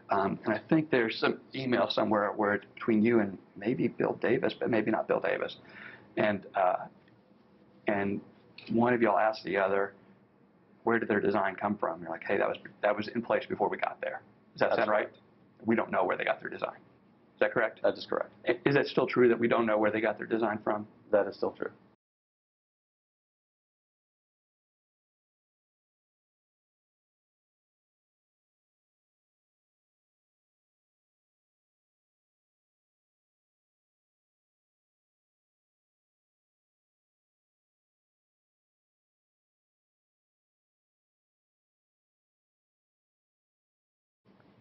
And I think there's some email somewhere where it's between you and maybe Bill Davis, but maybe not Bill Davis. And one of y'all asked the other, where did their design come from? You're like, hey, that was in place before we got there. Does that sound right? We don't know where they got their design. Is that correct? That is correct. Is that still true that we don't know where they got their design from? That is still true.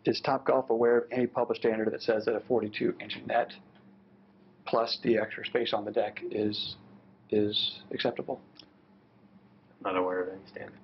Is TopGolf aware of any published standard that says that a 42-inch net plus the extra space on the deck is acceptable? Not aware of any standard.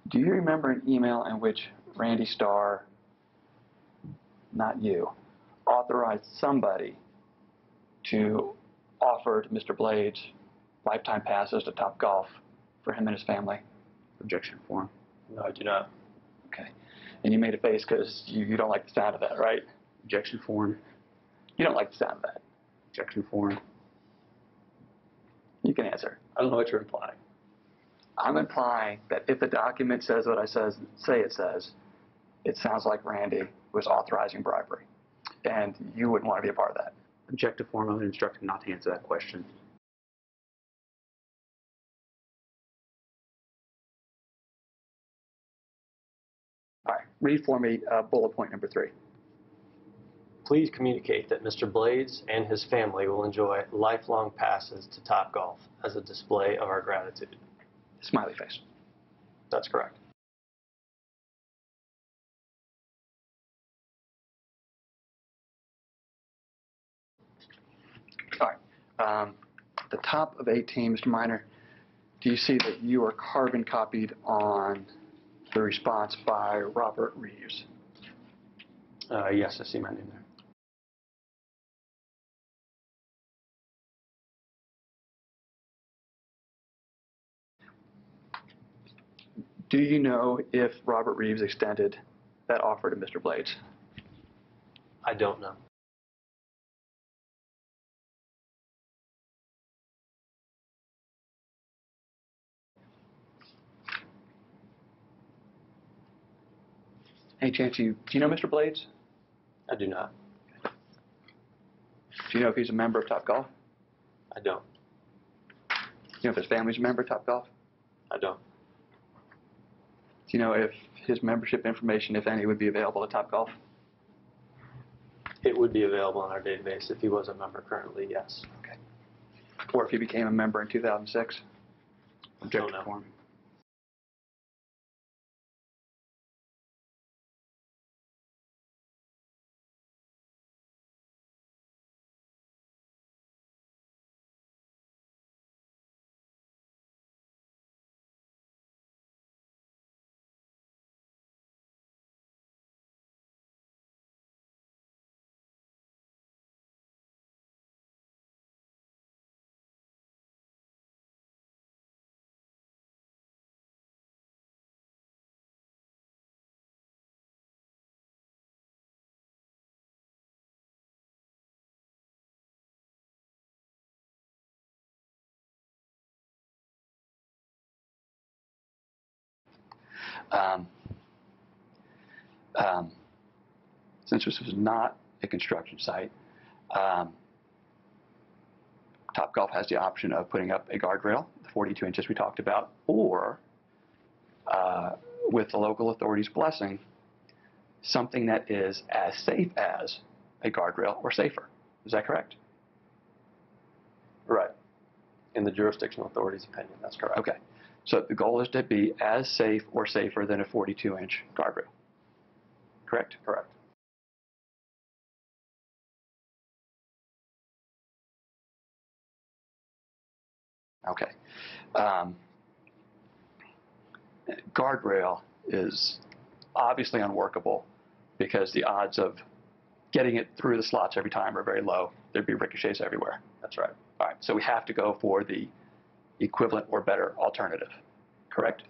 Do you remember an email in which Randy Starr, not you, authorized somebody to offer to Mr. Blades lifetime passes to TopGolf for him and his family? Objection form. No, I do not. Okay. And you made a face because you don't like the sound of that, right? Objection form. You don't like the sound of that. Objection form. You can answer. I don't know what you're implying. I'm implying that if the document says what I say it says, it sounds like Randy was authorizing bribery. And you wouldn't want to be a part of that. Objective form, I would instruct him not to answer that question. All right, read for me bullet point number 3. Please communicate that Mr. Blades and his family will enjoy lifelong passes to TopGolf as a display of our gratitude. Smiley face. That's correct. All right. The top of 18, Mr. Minor, do you see that you are carbon copied on the response by Robert Reeves? Yes, I see my name there. Do you know if Robert Reeves extended that offer to Mr. Blades? I don't know. Any chance do you know Mr. Blades? I do not. Do you know if he's a member of TopGolf? I don't. Do you know if his family's a member of TopGolf? I don't. Do you know if his membership information, if any, would be available at TopGolf? It would be available on our database if he was a member currently, yes. Okay. Or if he became a member in 2006? Objective know. form. Since this was not a construction site, TopGolf has the option of putting up a guardrail, the 42 inches we talked about, or with the local authorities' blessing, something that is as safe as a guardrail or safer. Is that correct? Right. In the jurisdictional authority's opinion, that's correct. Okay. So the goal is to be as safe or safer than a 42-inch guardrail. Correct? Correct. Okay. Guardrail is obviously unworkable because the odds of getting it through the slots every time are very low. There'd be ricochets everywhere. That's right. All right. So we have to go for the equivalent or better alternative. Correct?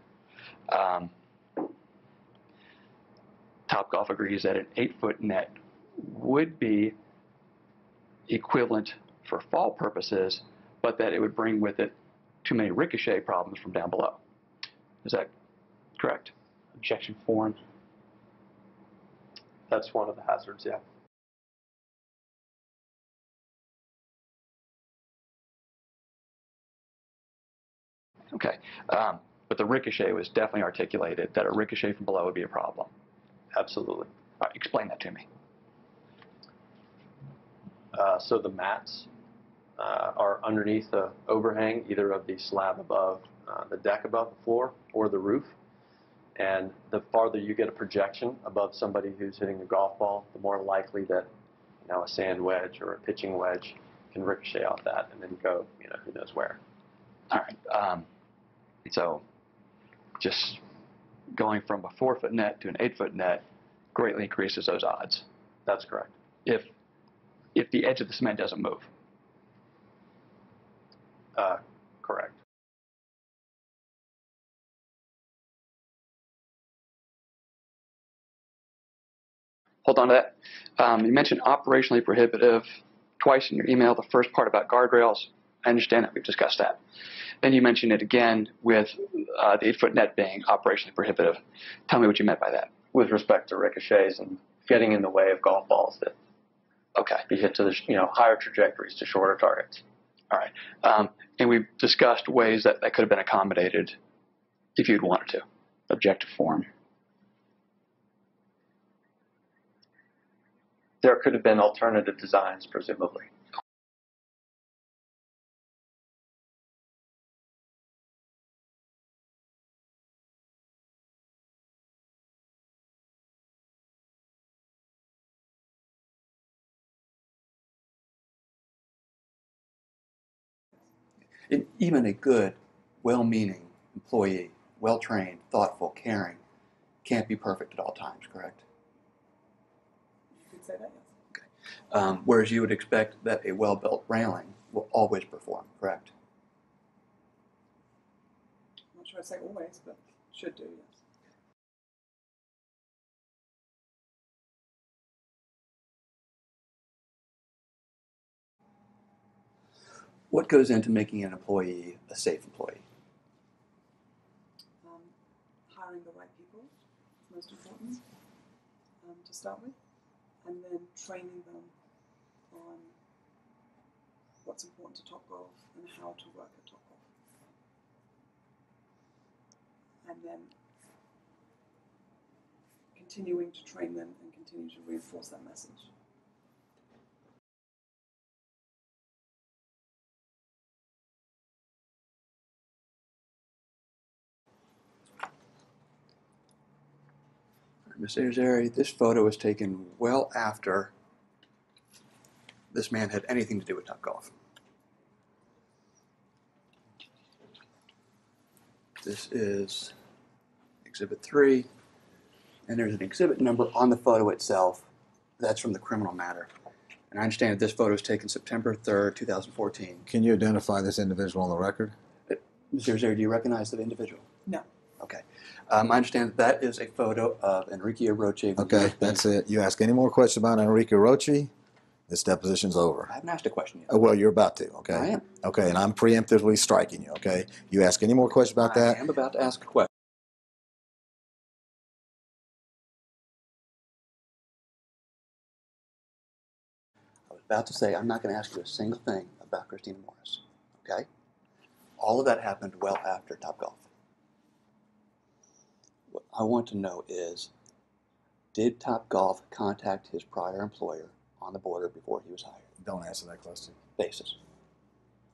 TopGolf agrees that an 8-foot net would be equivalent for fall purposes, but that it would bring with it too many ricochet problems from down below. Is that correct? Objection form. That's one of the hazards, yeah. Okay. But the ricochet was definitely articulated that a ricochet from below would be a problem. Absolutely. All right, explain that to me. So the mats are underneath the overhang, either of the slab above the deck above the floor or the roof. And the farther you get a projection above somebody who's hitting a golf ball, the more likely that a sand wedge or a pitching wedge can ricochet off that and then go, who knows where. All right. So just going from a 4-foot net to an 8-foot net greatly increases those odds. That's correct. If the edge of the cement doesn't move. Correct. Hold on to that. You mentioned operationally prohibitive twice in your email. The first part about guardrails, I understand that. We've discussed that. Then you mentioned it again with the 8-foot net being operationally prohibitive. Tell me what you meant by that. With respect to ricochets and getting in the way of golf balls that be hit to the higher trajectories to shorter targets. All right. And we've discussed ways that could have been accommodated if you'd wanted to. Objective form. There could have been alternative designs, presumably. Even a good, well-meaning employee, well-trained, thoughtful, caring, can't be perfect at all times, correct? You could say that, yes. Okay. Whereas you would expect that a well-built railing will always perform, correct? I'm not sure I'd say always, but should do, yes. What goes into making an employee a safe employee? Hiring the right people is most important to start with, and then training them on what's important to TopGolf and how to work at TopGolf. And then continuing to train them and continue to reinforce that message. Mr. Azari, this photo was taken well after this man had anything to do with TopGolf. This is Exhibit 3, and there's an exhibit number on the photo itself. That's from the criminal matter. And I understand that this photo was taken September 3rd, 2014. Can you identify this individual on the record? Mr. Azari, do you recognize the individual? No. Okay. I understand that is a photo of Enrique Roche. Okay, that's it. You ask any more questions about Enrique Roche, this deposition's over. I haven't asked a question yet. Oh, well, you're about to, okay? I am. Okay, and I'm preemptively striking you, okay? You ask any more questions about that? I am about to ask a question. I was about to say I'm not going to ask you a single thing about Christina Morris, okay? All of that happened well after TopGolf. What I want to know is, did TopGolf contact his prior employer on the border before he was hired? Don't answer that question. Basis.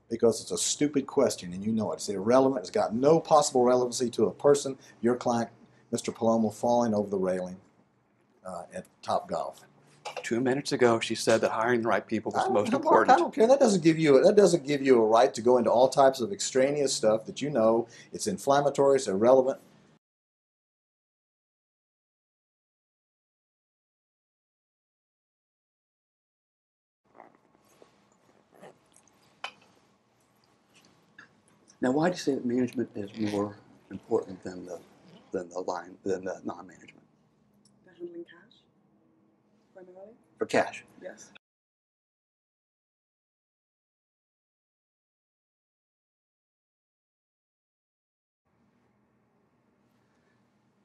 because it's a stupid question and you know it. It's irrelevant. It's got no possible relevancy to a person, your client, Mr. Palomo, falling over the railing at TopGolf. 2 minutes ago, she said that hiring the right people was most Mark, important. I don't care. That doesn't give you a right to go into all types of extraneous stuff that you know it's inflammatory, it's irrelevant. Now, why do you say that management is more important than the non-management They're handling cash, primarily. for cash? Yes.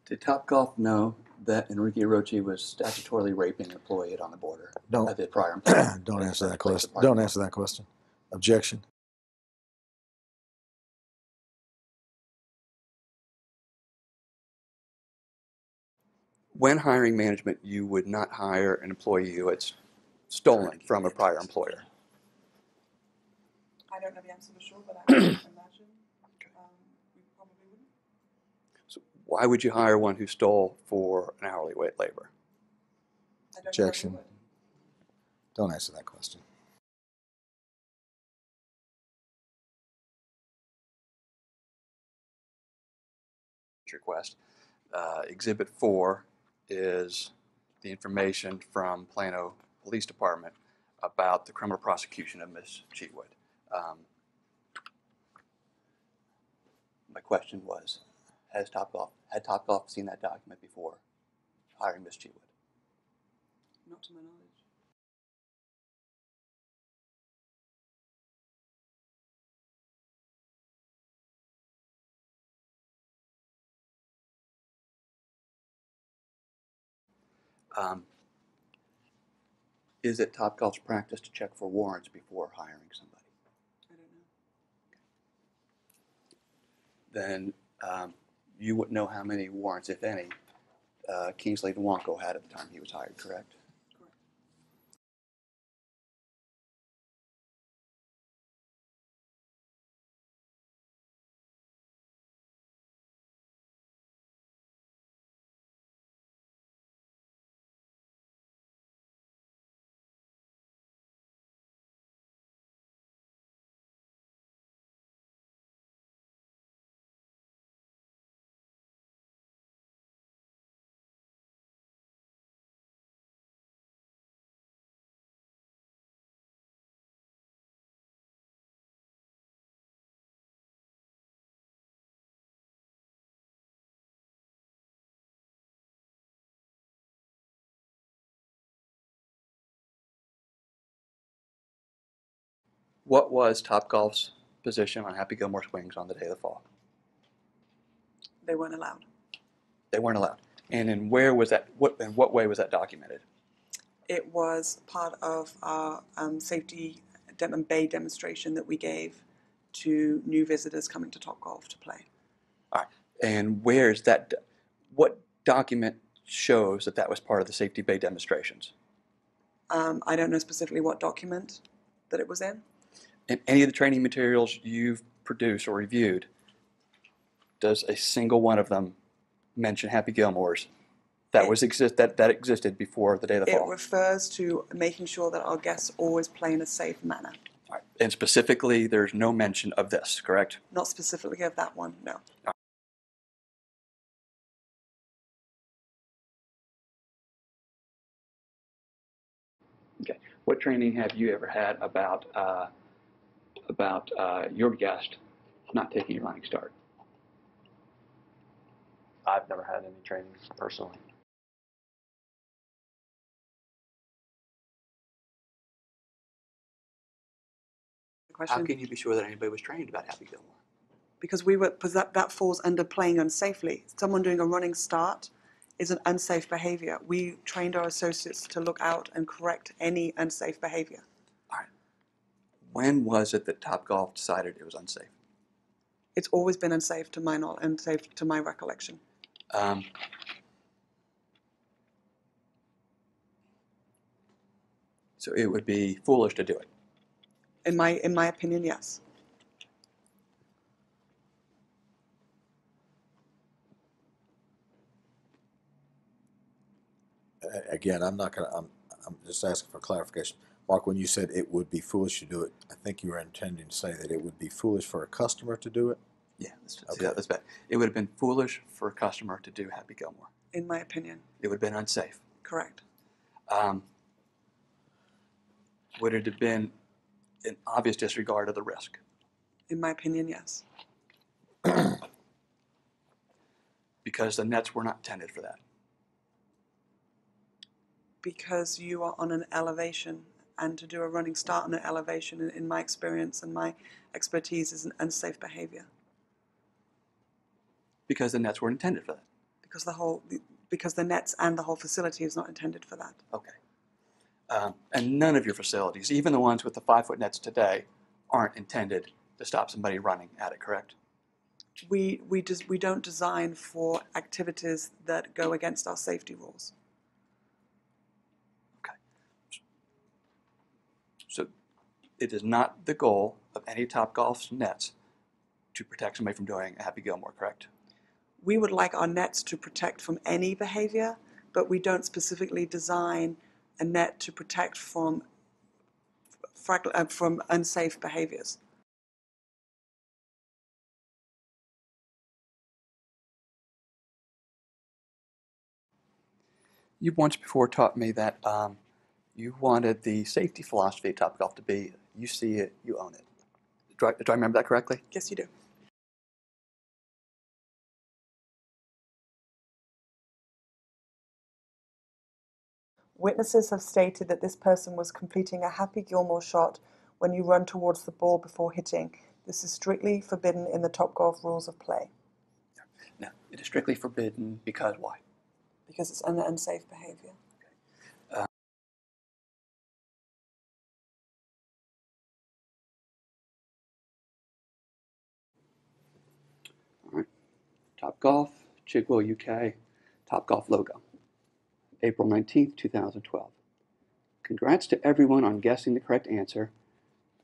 Did Topgolf know that Enrique Rochi was statutorily raping an employee on the border? Don't The prior employee. don't answer that Place question. of Don't answer that question. Objection. When hiring management, you would not hire an employee who had stolen from a prior employer. I don't know the answer for sure, but I imagine we probably wouldn't. So why would you hire one who stole for an hourly wage labor? I don't Objection. know if we would. Don't answer that question. Request. Exhibit 4 is the information from Plano Police Department about the criminal prosecution of Ms. Cheatwood. My question was, had Topgolf seen that document before hiring Ms. Cheatwood? Not to my knowledge. Is it Topgolf's practice to check for warrants before hiring somebody? I don't know. Then you wouldn't know how many warrants, if any, Kingsley Nwanko had at the time he was hired, correct? Correct. What was Topgolf's position on Happy Gilmore Swings on the day of the fall? They weren't allowed. They weren't allowed. And in where was that? In what way was that documented? It was part of our safety bay demonstration that we gave to new visitors coming to Topgolf to play. All right. And where is that? What document shows that that was part of the Safety Bay demonstrations? I don't know specifically what document that it was in. In any of the training materials you've produced or reviewed, does a single one of them mention Happy Gilmore's that existed before the day of the It fall? refers to making sure that our guests always play in a safe manner. All right. And specifically, there's no mention of this, correct? Not specifically of that one, no. Okay. What training have you ever had about your guest not taking a running start? I've never had any training personally. How can you be sure that anybody was trained about Happy Gilmore? Because that falls under playing unsafely. Someone doing a running start is an unsafe behavior. We trained our associates to look out and correct any unsafe behavior. All right. When was it that Topgolf decided it was unsafe? It's always been unsafe to my knowledge, unsafe to my recollection. So it would be foolish to do it. In my opinion, yes. again, I'm not gonna. I'm just asking for clarification. Mark, when you said it would be foolish to do it, I think you were intending to say that it would be foolish for a customer to do it. Yeah, let's Okay. see that. That's bad. It would have been foolish for a customer to do Happy Gilmore. In my opinion, It would have been unsafe. correct. Would it have been an obvious disregard of the risk? In my opinion, yes. Because the nets were not intended for that. Because you are on an elevation, and to do a running start on an elevation, in my experience and my expertise, is an unsafe behavior. Because the nets were intended for that. Because the nets and the whole facility is not intended for that. Okay. And none of your facilities, even the ones with the 5-foot nets today, aren't intended to stop somebody running at it, correct? We don't design for activities that go against our safety rules. Okay. So it is not the goal of any TopGolf's nets to protect somebody from doing a Happy Gilmore, correct? We would like our nets to protect from any behavior, but we don't specifically design a net to protect from unsafe behaviors. You once before taught me that you wanted the safety philosophy of TopGolf to be, you see it, you own it. Do I remember that correctly? Yes, you do. Witnesses have stated that this person was completing a Happy Gilmore shot when you run towards the ball before hitting. This is strictly forbidden in the TopGolf rules of play. No, it is strictly forbidden because why? Because it's an unsafe behavior. All right. TopGolf, Chigwell, UK, TopGolf logo. April 19th, 2012. Congrats to everyone on guessing the correct answer.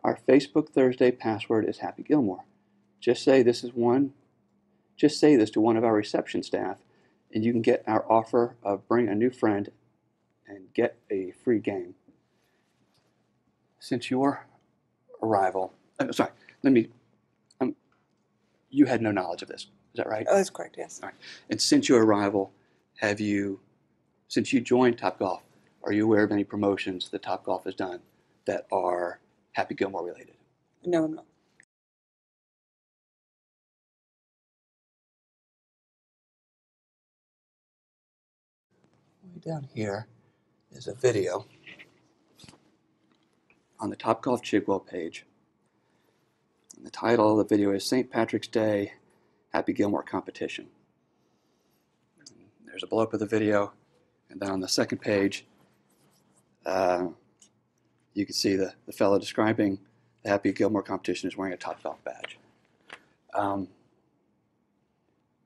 Our Facebook Thursday password is Happy Gilmore. Just say this to one of our reception staff, and you can get our offer of bring a new friend and get a free game. Since your arrival, you had no knowledge of this. Is that right? Oh, that's correct, yes. All right. And since your arrival, since you joined TopGolf, are you aware of any promotions that TopGolf has done that are Happy Gilmore related? No, I'm not. Way down here is a video on the TopGolf Chigwell page. And the title of the video is St. Patrick's Day Happy Gilmore Competition. And there's a blow-up of the video, and then on the second page, you can see the fellow describing the Happy Gilmore competition is wearing a TopGolf badge.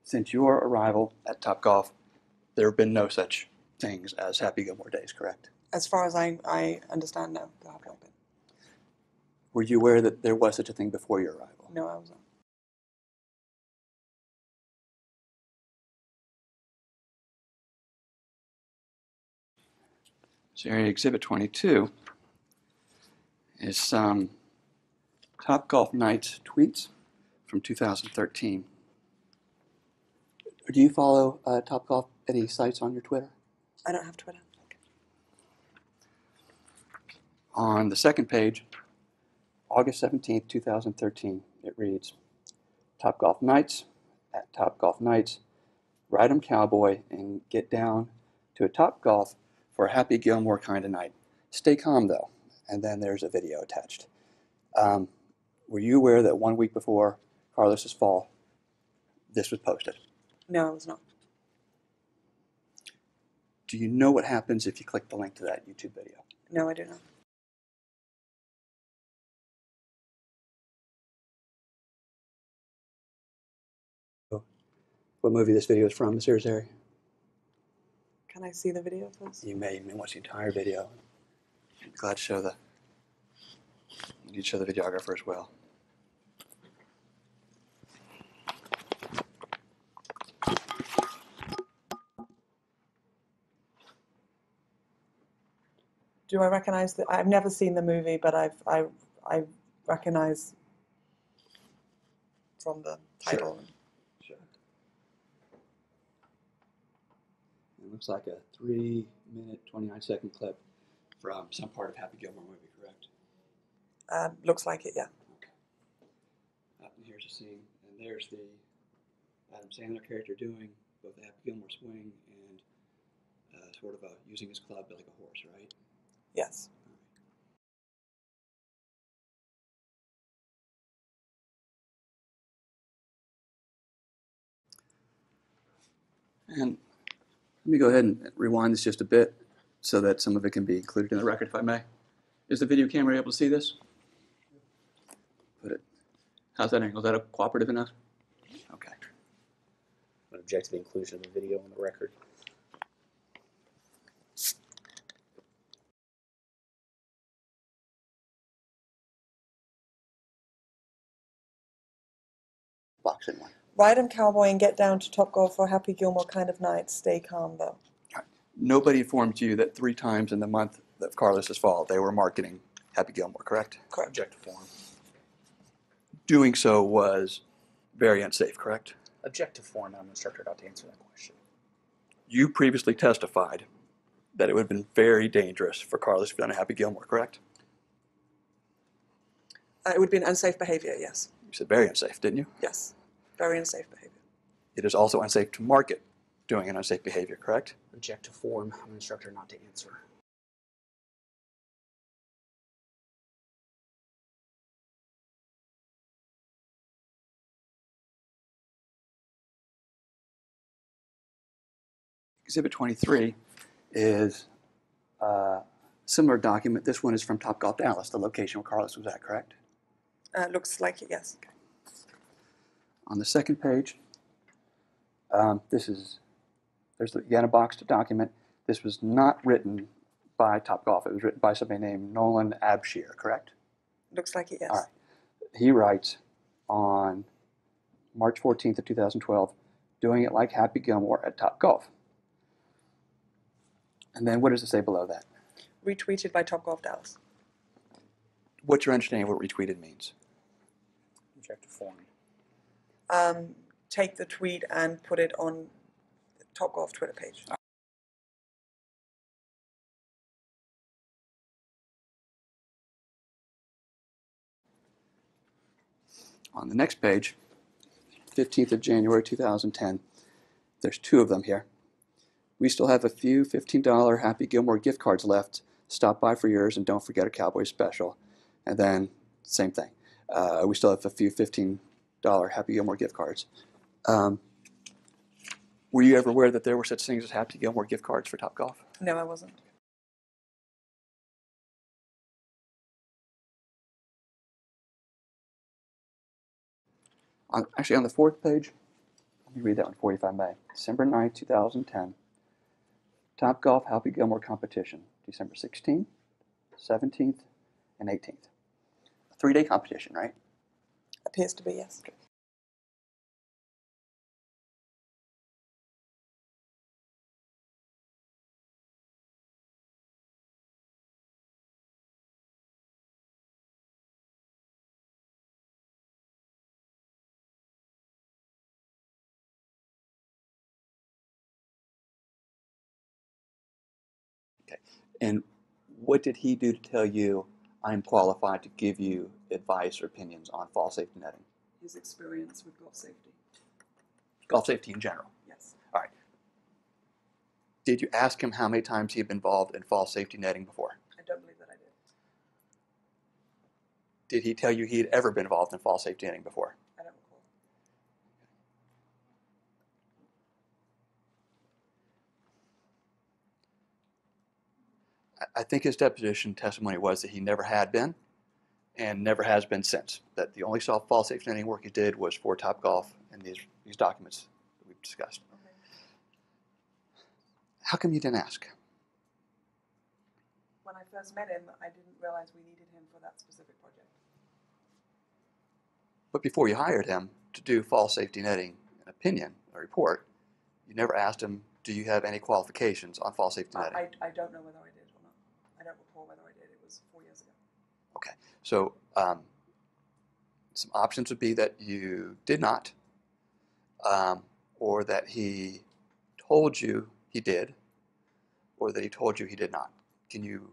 Since your arrival at TopGolf, there have been no such things as Happy Gilmore days, correct? As far as I understand, no. There have not been. Were you aware that there was such a thing before your arrival? No, I was not. So area exhibit 22 is some TopGolf Nights tweets from 2013. Do you follow TopGolf, any sites on your Twitter? I don't have Twitter. On the second page, August 17th, 2013, it reads, TopGolf Nights, at TopGolf Nights, ride 'em cowboy and get down to a TopGolf for a Happy Gilmore kind of night. Stay calm though. And then there's a video attached. Were you aware that 1 week before Carlos's fall, this was posted? No, I was not. Do you know what happens if you click the link to that YouTube video? No, I do not. What movie this video is from, Ms. Irizarry? Can I see the video, please? You may watch the entire video. I'd be glad to show you'd show the videographer as well. Do I recognise that? I've never seen the movie, but I recognise from the title. Sure. It looks like a 3-minute, 29-second clip from some part of Happy Gilmore movie, correct? Looks like it, yeah. Okay. And here's a scene, and there's the Adam Sandler character doing both the Happy Gilmore swing and sort of using his club like a horse, right? Yes. And let me go ahead and rewind this just a bit so that some of it can be included in the record, if I may. Is the video camera able to see this? Put it. How's that angle? Is that cooperative enough? Okay. I object to the inclusion of the video on the record. Boxing one. Ride 'em cowboy and get down to TopGolf for Happy Gilmore kind of night. Stay calm though. Nobody informed you that 3 times in the month of Carlos's fall they were marketing Happy Gilmore, correct? Correct. Object to form. Doing so was very unsafe, correct? Object to form. I'm instructed not to answer that question. You previously testified that it would have been very dangerous for Carlos to be on a Happy Gilmore, correct? It would be an unsafe behaviour, yes. You said very unsafe, didn't you? Yes. Very unsafe behaviour. It is also unsafe to market doing an unsafe behavior, correct? Object to form. I'm instructed not to answer. Exhibit 23 is a similar document. This one is from TopGolf Dallas, the location where Carlos was at, correct? Looks like it, yes. On the second page, there's again a boxed document. This was not written by TopGolf. It was written by somebody named Nolan Abshir, correct? Looks like it, yes. All right. He writes on March 14th of 2012, doing it like Happy Gilmore at TopGolf. And then what does it say below that? Retweeted by TopGolf Dallas. What's your understanding of what retweeted means? Object to form. Take the tweet and put it on the TopGolf Twitter page. On the next page, 15th of January 2010, there's 2 of them here. We still have a few $15 Happy Gilmore gift cards left. Stop by for yours and don't forget a Cowboy special. And then, same thing. We still have a few $15 Happy Gilmore gift cards. Were you ever aware that there were such things as Happy Gilmore gift cards for TopGolf? No, I wasn't. Actually, on the 4th page, let me read that one for you if I may. December 9th, 2010. TopGolf Happy Gilmore competition, December 16th, 17th, and 18th. A 3-day competition, right? Appears to be, yes. Okay. Okay. And what did he do to tell you, I'm qualified to give you advice or opinions on fall safety netting? His experience with golf safety. Golf safety in general. Yes. All right. Did you ask him how many times he had been involved in fall safety netting before? I don't believe that I did. Did he tell you he had ever been involved in fall safety netting before? I don't recall. I think his deposition testimony was that he never had been and never has been since. That the only fall safety netting work he did was for TopGolf and these documents that we've discussed. Okay. How come you didn't ask? When I first met him, I didn't realize we needed him for that specific project. But before you hired him to do fall safety netting, an opinion, a report, you never asked him, do you have any qualifications on fall safety netting? I don't know whether I did or not. I don't recall whether I did. It was 4 years ago. Okay. So some options would be that you did not, or that he told you he did, or that he told you he did not. Can you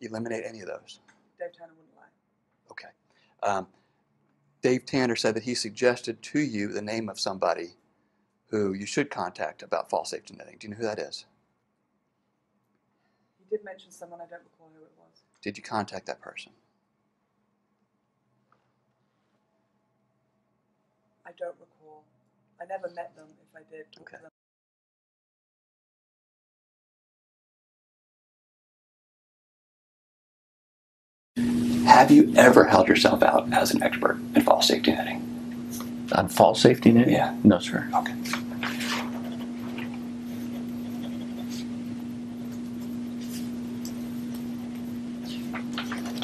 eliminate any of those? Dave Tanner wouldn't lie. Okay. Dave Tanner said that he suggested to you the name of somebody who you should contact about fall safety netting. Do you know who that is? He did mention someone. I don't recall who it was. Did you contact that person? I don't recall. I never met them. If I did, talk Okay. to them. Have you ever held yourself out as an expert in fall safety netting? On fall safety netting? Yeah. No, sir. Okay.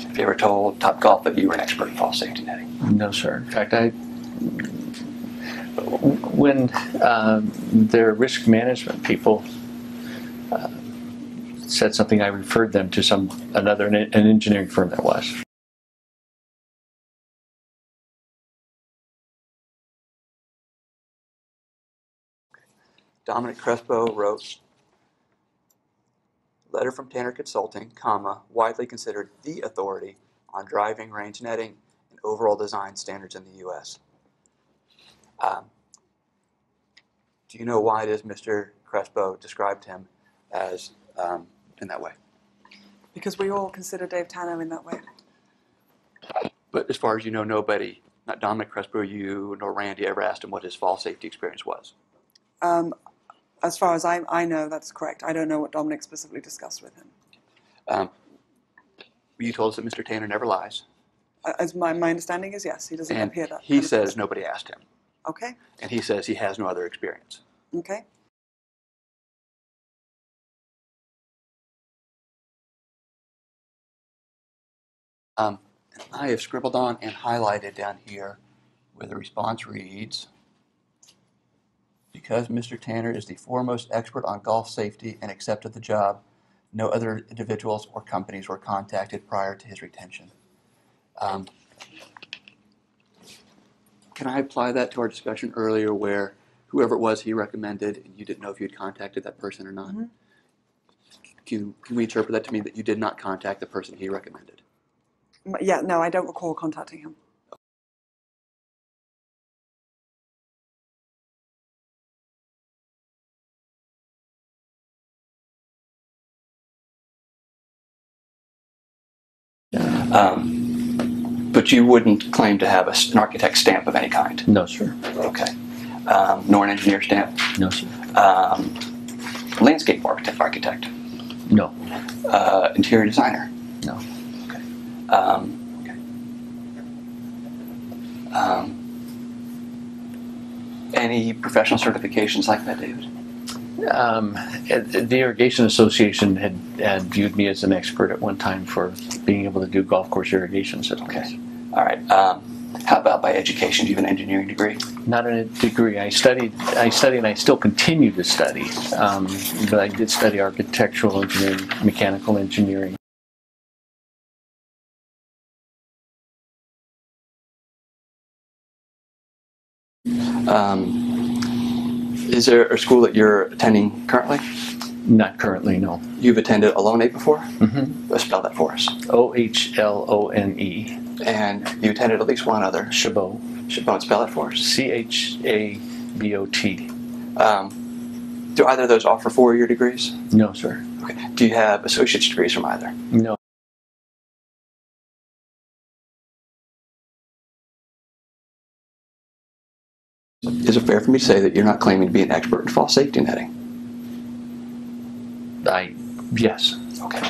Have you ever told TopGolf that you were an expert in fall safety netting? No, sir. In fact, when their risk management people said something, I referred them to an engineering firm that was. Dominic Crespo wrote, letter from Tanner Consulting, comma, widely considered the authority on driving range netting and overall design standards in the U.S. Do you know why it is Mr. Crespo described him as in that way? Because we all consider Dave Tanner in that way. But as far as you know, nobody, not Dominic Crespo, you nor Randy, ever asked him what his fall safety experience was. As far as I know, that's correct. I don't know what Dominic specifically discussed with him. You told us that Mr. Tanner never lies. As my understanding is, yes, he doesn't And appear that. he says nobody asked him. Okay. And he says he has no other experience. Okay. I have scribbled on and highlighted down here where the response reads, because Mr. Tanner is the foremost expert on golf safety and accepted the job, no other individuals or companies were contacted prior to his retention. Can I apply that to our discussion earlier where whoever it was he recommended and you didn't know if you had contacted that person or not? Mm-hmm. Can we interpret that to mean that you did not contact the person he recommended? Yeah, no, I don't recall contacting him. But you wouldn't claim to have an architect stamp of any kind? No, sir. Okay. Nor an engineer stamp? No, sir. Landscape architect? No. Interior designer? No. Okay. Any professional certifications like that, David? The Irrigation Association had viewed me as an expert at one time for being able to do golf course irrigation systems. Okay. All right. How about by education? Do you have an engineering degree? Not a degree. I studied, and I still continue to study. But I did study architectural engineering, mechanical engineering. Is there a school that you're attending currently? Not currently, no. You've attended Ohlone before? Mm-hmm. Spell that for us. Ohlone. And you attended at least one other? Chabot. Chabot, spell it for us. Chabot. Do either of those offer 4-year degrees? No, sir. Okay. Do you have associate's degrees from either? No. Is it fair for me to say that you're not claiming to be an expert in fall safety netting? Yes. Okay.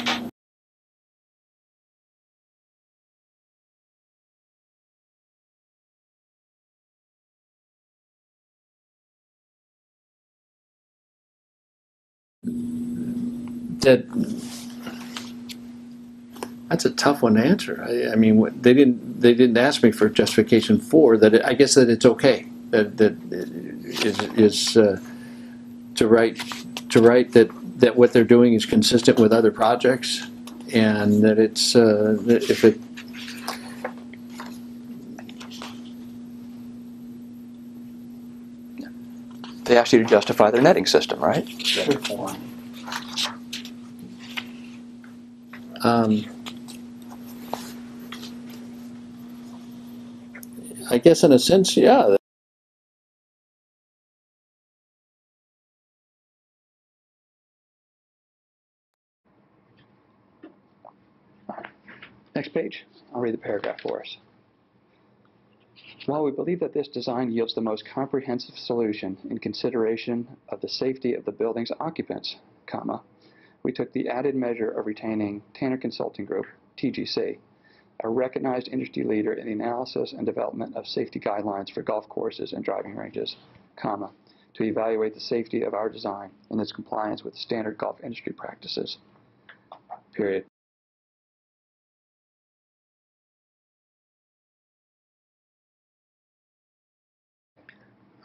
That's a tough one to answer. I mean, they didn't ask me for justification for that. I guess that it's okay that is to write that what they're doing is consistent with other projects and that it's that if it. They asked you to justify their netting system, right? I guess in a sense, yeah. Next page. I'll read the paragraph for us. While we believe that this design yields the most comprehensive solution in consideration of the safety of the building's occupants, we took the added measure of retaining Tanner Consulting Group, TGC, a recognized industry leader in the analysis and development of safety guidelines for golf courses and driving ranges, to evaluate the safety of our design and its compliance with standard golf industry practices, period.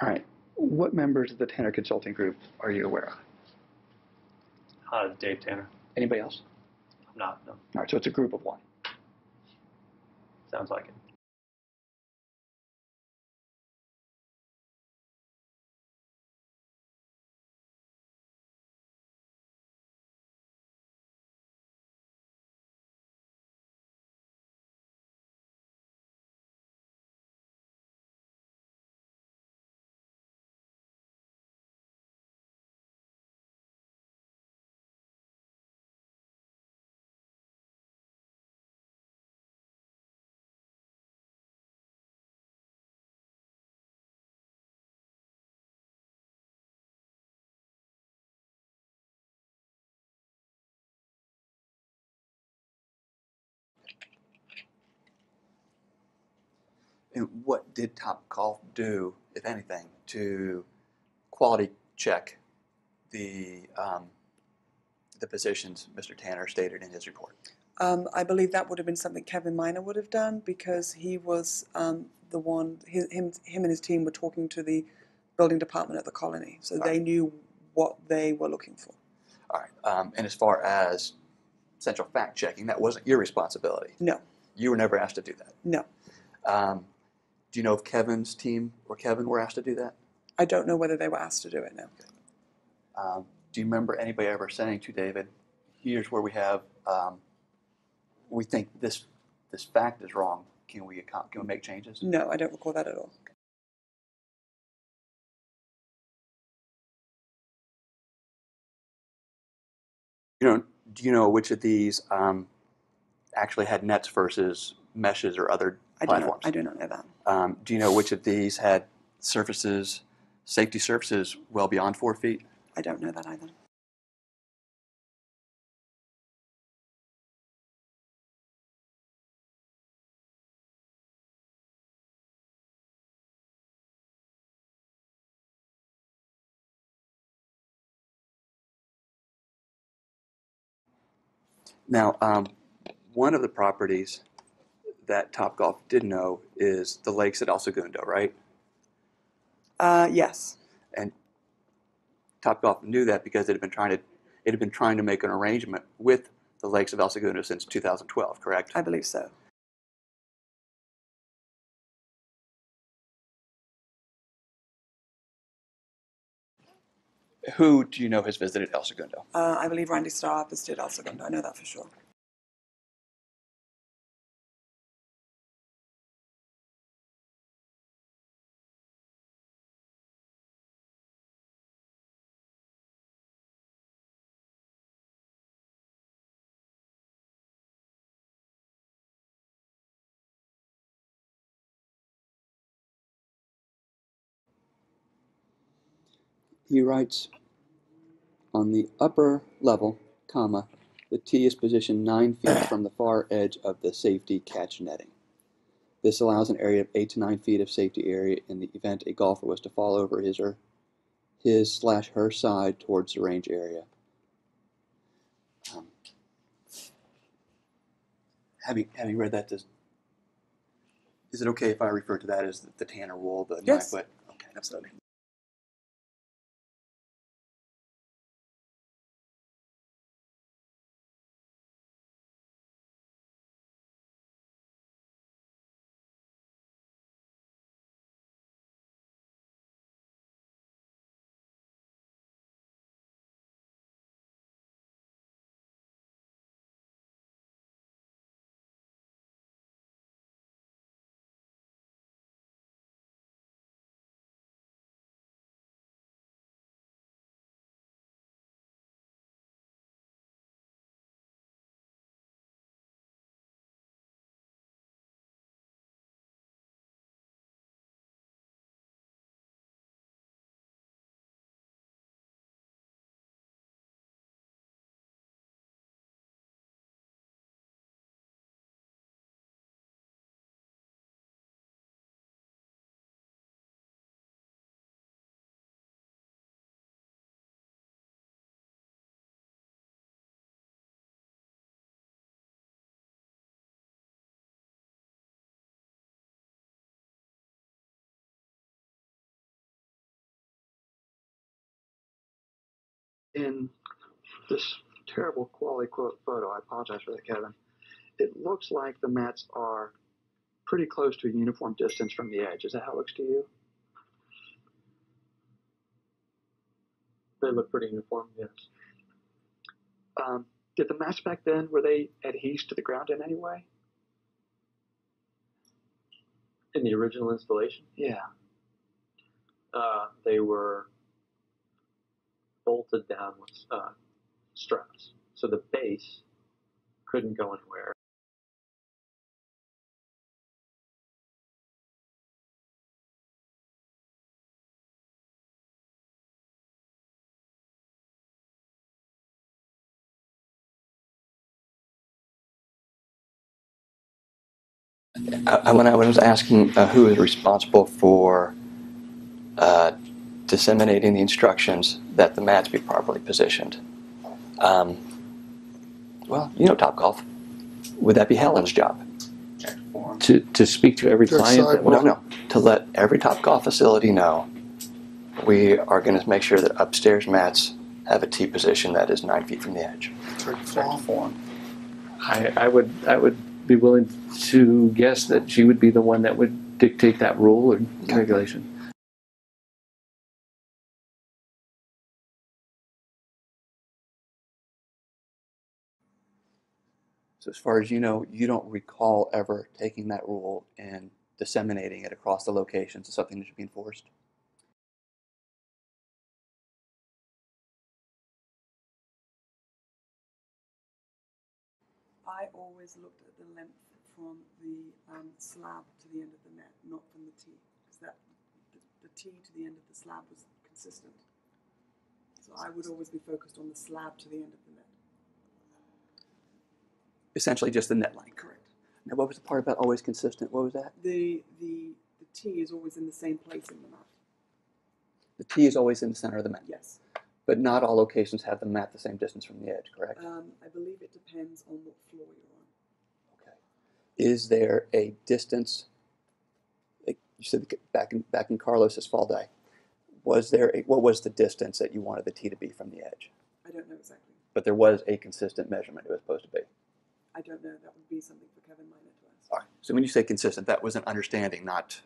All right. What members of the Tanner Consulting Group are you aware of? Dave Tanner. Anybody else? I'm not, no. All right, so it's a group of one. Sounds like it. And what did TopGolf do, if anything, to quality check the positions Mr. Tanner stated in his report? I believe that would have been something Kevin Miner would have done, because he was the one, him and his team were talking to the building department at the colony, so they knew what they were looking for. All right. And as far as central fact checking, that wasn't your responsibility. No. You were never asked to do that. No. Do you know if Kevin's team or Kevin were asked to do that? I don't know whether they were asked to do it now. Do you remember anybody ever saying to David, here's where we have, we think this fact is wrong. Can we make changes? No, I don't recall that at all. Do you know which of these actually had nets versus meshes or other platforms? I do not know that. Do you know which of these had surfaces, safety surfaces, well beyond 4 feet? I don't know that either. Now, one of the properties that TopGolf did know is the lakes at El Segundo, right? Yes. And TopGolf knew that because it had been trying to make an arrangement with the lakes of El Segundo since 2012, correct? I believe so. Who do you know has visited El Segundo? I believe Randy Starr visited El Segundo. I know that for sure. He writes, on the upper level, the tee is positioned 9 feet from the far edge of the safety catch netting. This allows an area of 8 to 9 feet of safety area in the event a golfer was to fall over his/her side towards the range area. Having read that, is it okay if I refer to that as the Tanner rule, the 9 foot? Okay, absolutely. in this terrible quality quote photo, I apologize for that, Kevin, it looks like the mats are pretty close to a uniform distance from the edge. Is that how it looks to you? They look pretty uniform, yes. Did the mats back then, were they adhesed to the ground in any way? In the original installation, Yeah. they were bolted down with straps. So the base couldn't go anywhere. When I was asking who is responsible for disseminating the instructions that the mats be properly positioned, well, you know TopGolf. Would that be Helen's job? To speak to every client that No. To let every TopGolf facility know we are going to make sure that upstairs mats have a tee position that is 9 feet from the edge. I would be willing to guess that she would be the one that would dictate that rule or regulation. So as far as you know, you don't recall ever taking that rule and disseminating it across the locations as something that should be enforced? I always looked at the length from the slab to the end of the net, not from the tee, because the tee to the end of the slab was consistent. So I would always be focused on the slab to the end of the net. Essentially just the net length. Correct. Now what was the part about always consistent? What was that? The tee is always in the same place in the mat. The tee is always in the center of the mat. Yes. But not all locations have the mat the same distance from the edge, correct? I believe it depends on what floor you're on. Okay. Is there a distance, like you said back in Carlos's fall day, what was the distance that you wanted the tee to be from the edge? I don't know exactly. But there was a consistent measurement it was supposed to be. I don't know. That would be something for Kevin Minor to ask. All right. So when you say consistent, that was an understanding, not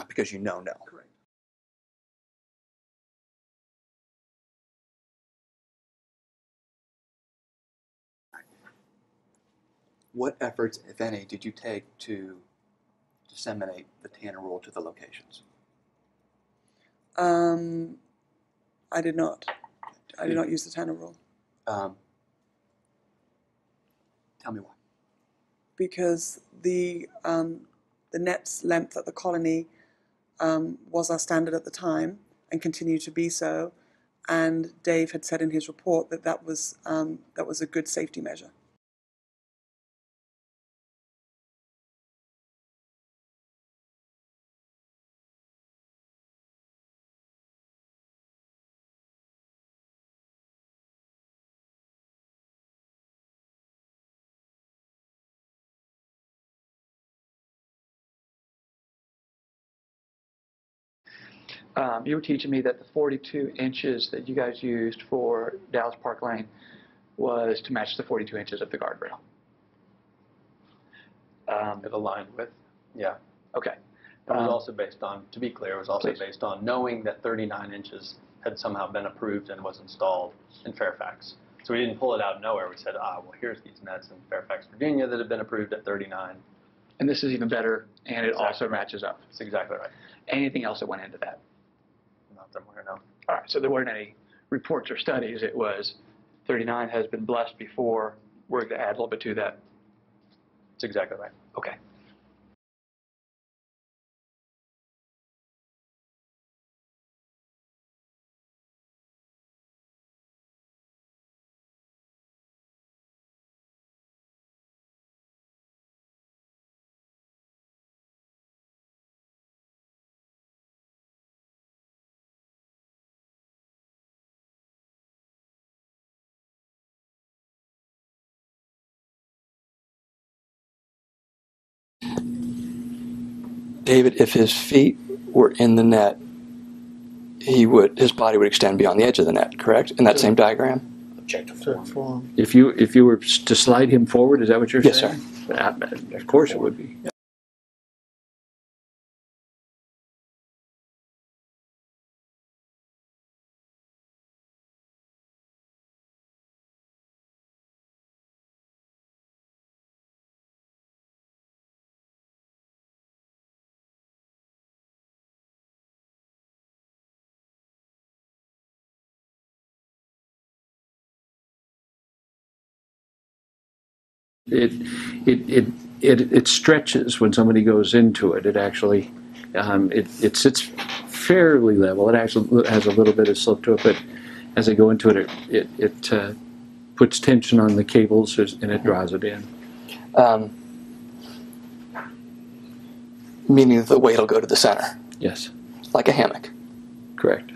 because you know. Correct. What efforts, if any, did you take to disseminate the Tanner rule to the locations? I did not. I did not use the Tanner rule. Tell me why. Because the net's length at the colony was our standard at the time and continued to be so, and Dave had said in his report that was a good safety measure. You were teaching me that the 42 inches that you guys used for Dallas Park Lane was to match the 42 inches of the guardrail. It aligned with, yeah. Okay. It was also based on, to be clear, it was also Please. based on knowing that 39 inches had somehow been approved and was installed in Fairfax. So we didn't pull it out of nowhere. We said, well, here's these nets in Fairfax, Virginia that have been approved at 39. And this is even better, and it Exactly. also matches up. That's exactly right. Anything else that went into that? Not that I'm aware of. All right, so there weren't any reports or studies. It was 39 has been blessed before. We're going to add a little bit to that. That's exactly right. Okay. David, if his feet were in the net, his body would extend beyond the edge of the net, correct? In that same diagram? Objective Check form. form. If you were to slide him forward, is that what you're Yes, saying? Yes, sir. Of course it would be. It stretches when somebody goes into it. It actually it sits fairly level. It actually has a little bit of slope to it, but as they go into it, it puts tension on the cables and it draws it in. Meaning that the weight will go to the center, Yes, like a hammock. correct.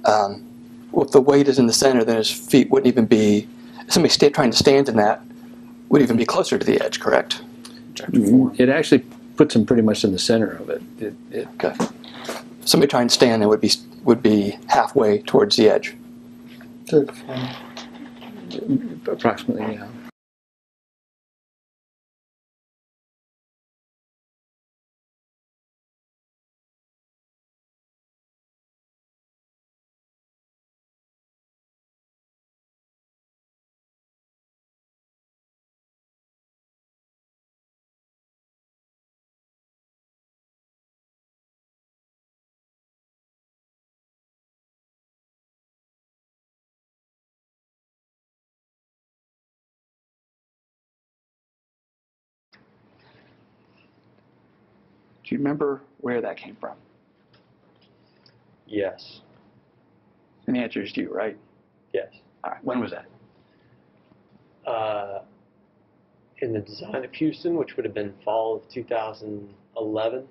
Well, if the weight is in the center, then his feet wouldn't even be, somebody trying to stand in that would even be closer to the edge, correct? Objective form. It actually puts him pretty much in the center of it. Okay. Somebody trying to stand there would be halfway towards the edge. Approximately, yeah. Do you remember where that came from? Yes. And the answer is you, right? Yes. All right. When was that? In the design of Houston, which would have been fall of 2011.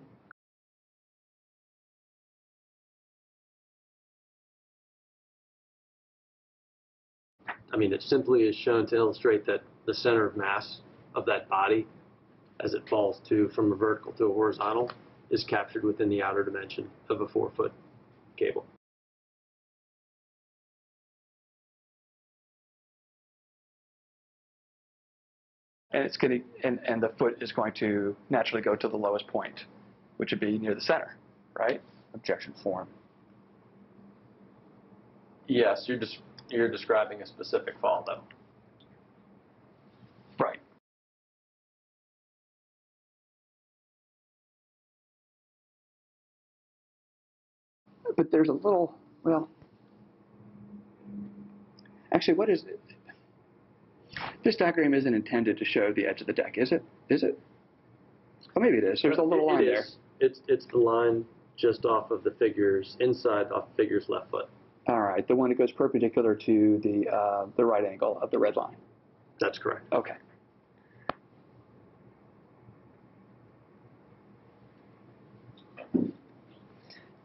I mean, it simply is shown to illustrate that the center of mass of that body, as it falls from a vertical to a horizontal, is captured within the outer dimension of a 4-foot cable. And it's going to, and the foot is going to naturally go to the lowest point, which would be near the center, right? Objection form. Yes, you're describing a specific fall, though. Right. But there's a little, well, actually, what is it? This diagram isn't intended to show the edge of the deck, is it? Is it? Oh, maybe it is. There's a little line there. It's the line just off of the figure's, inside off the figure's left foot. All right, the one that goes perpendicular to the right angle of the red line. That's correct. Okay.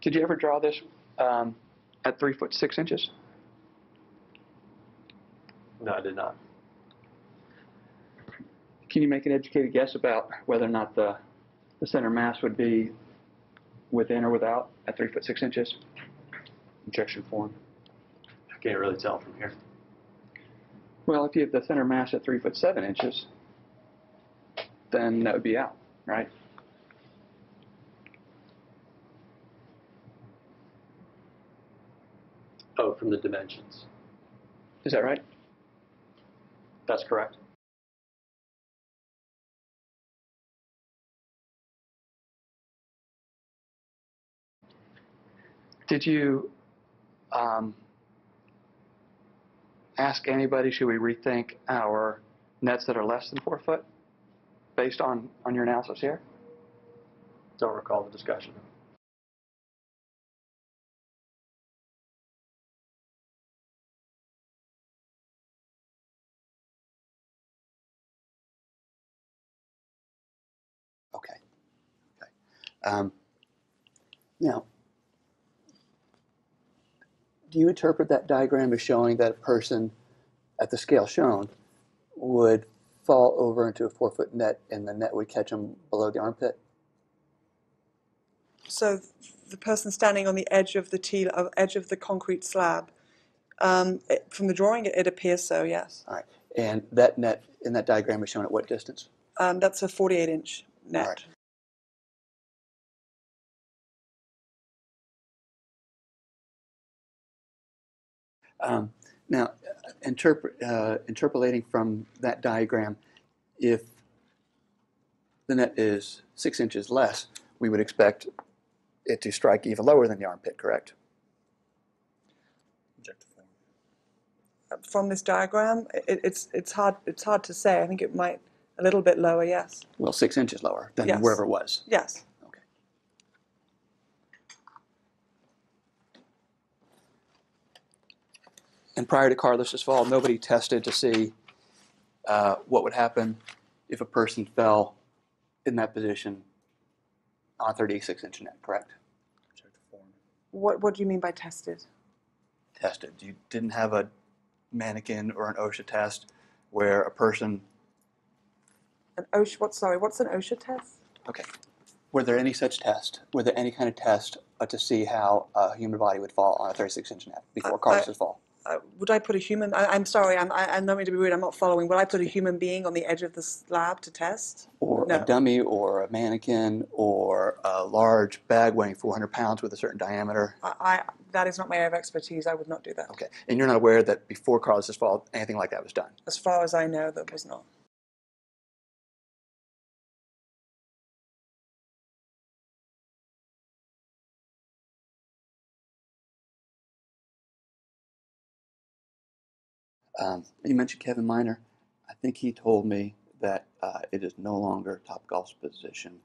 Did you ever draw this at 3 foot 6 inches? No, I did not. Can you make an educated guess about whether or not the center mass would be within or without at 3 foot 6 inches? Objection form. I can't really tell from here. Well, if you have the center mass at 3 foot 7 inches, then that would be out, right? Oh, from the dimensions. Is that right? That's correct. Did you ask anybody, should we rethink our nets that are less than 4 foot based on your analysis here? Don't recall the discussion. Okay. Okay. Now, do you interpret that diagram as showing that a person at the scale shown would fall over into a 4-foot net and the net would catch them below the armpit? So the person standing on the edge of the edge of the concrete slab. From the drawing, it appears so. Yes. All right. And that net in that diagram is shown at what distance? That's a 48-inch net. All right. Now, interpolating from that diagram, if the net is 6 inches less, we would expect it to strike even lower than the armpit, correct? From this diagram, it's hard to say. I think it might a little bit lower. Yes. Well, 6 inches lower than Yes. wherever it was. Yes. Okay. And prior to Carlos's fall, nobody tested to see what would happen if a person fell in that position on a 36-inch net, correct? What do you mean by tested? Tested. You didn't have a mannequin or an OSHA test where a person... An OSHA, sorry, what's an OSHA test? Okay. Were there any such test? Were there any kind of test to see how a human body would fall on a 36-inch net before Carlos's fall? Would I put a human? I'm sorry. I don't mean to be rude. I'm not following. Would I put a human being on the edge of the slab to test? Or No. a dummy, or a mannequin, or a large bag weighing 400 pounds with a certain diameter? That is not my area of expertise. I would not do that. Okay. And you're not aware that before Carlos's fall, anything like that was done? As far as I know, that was not. You mentioned Kevin Miner. I think he told me that it is no longer TopGolf's position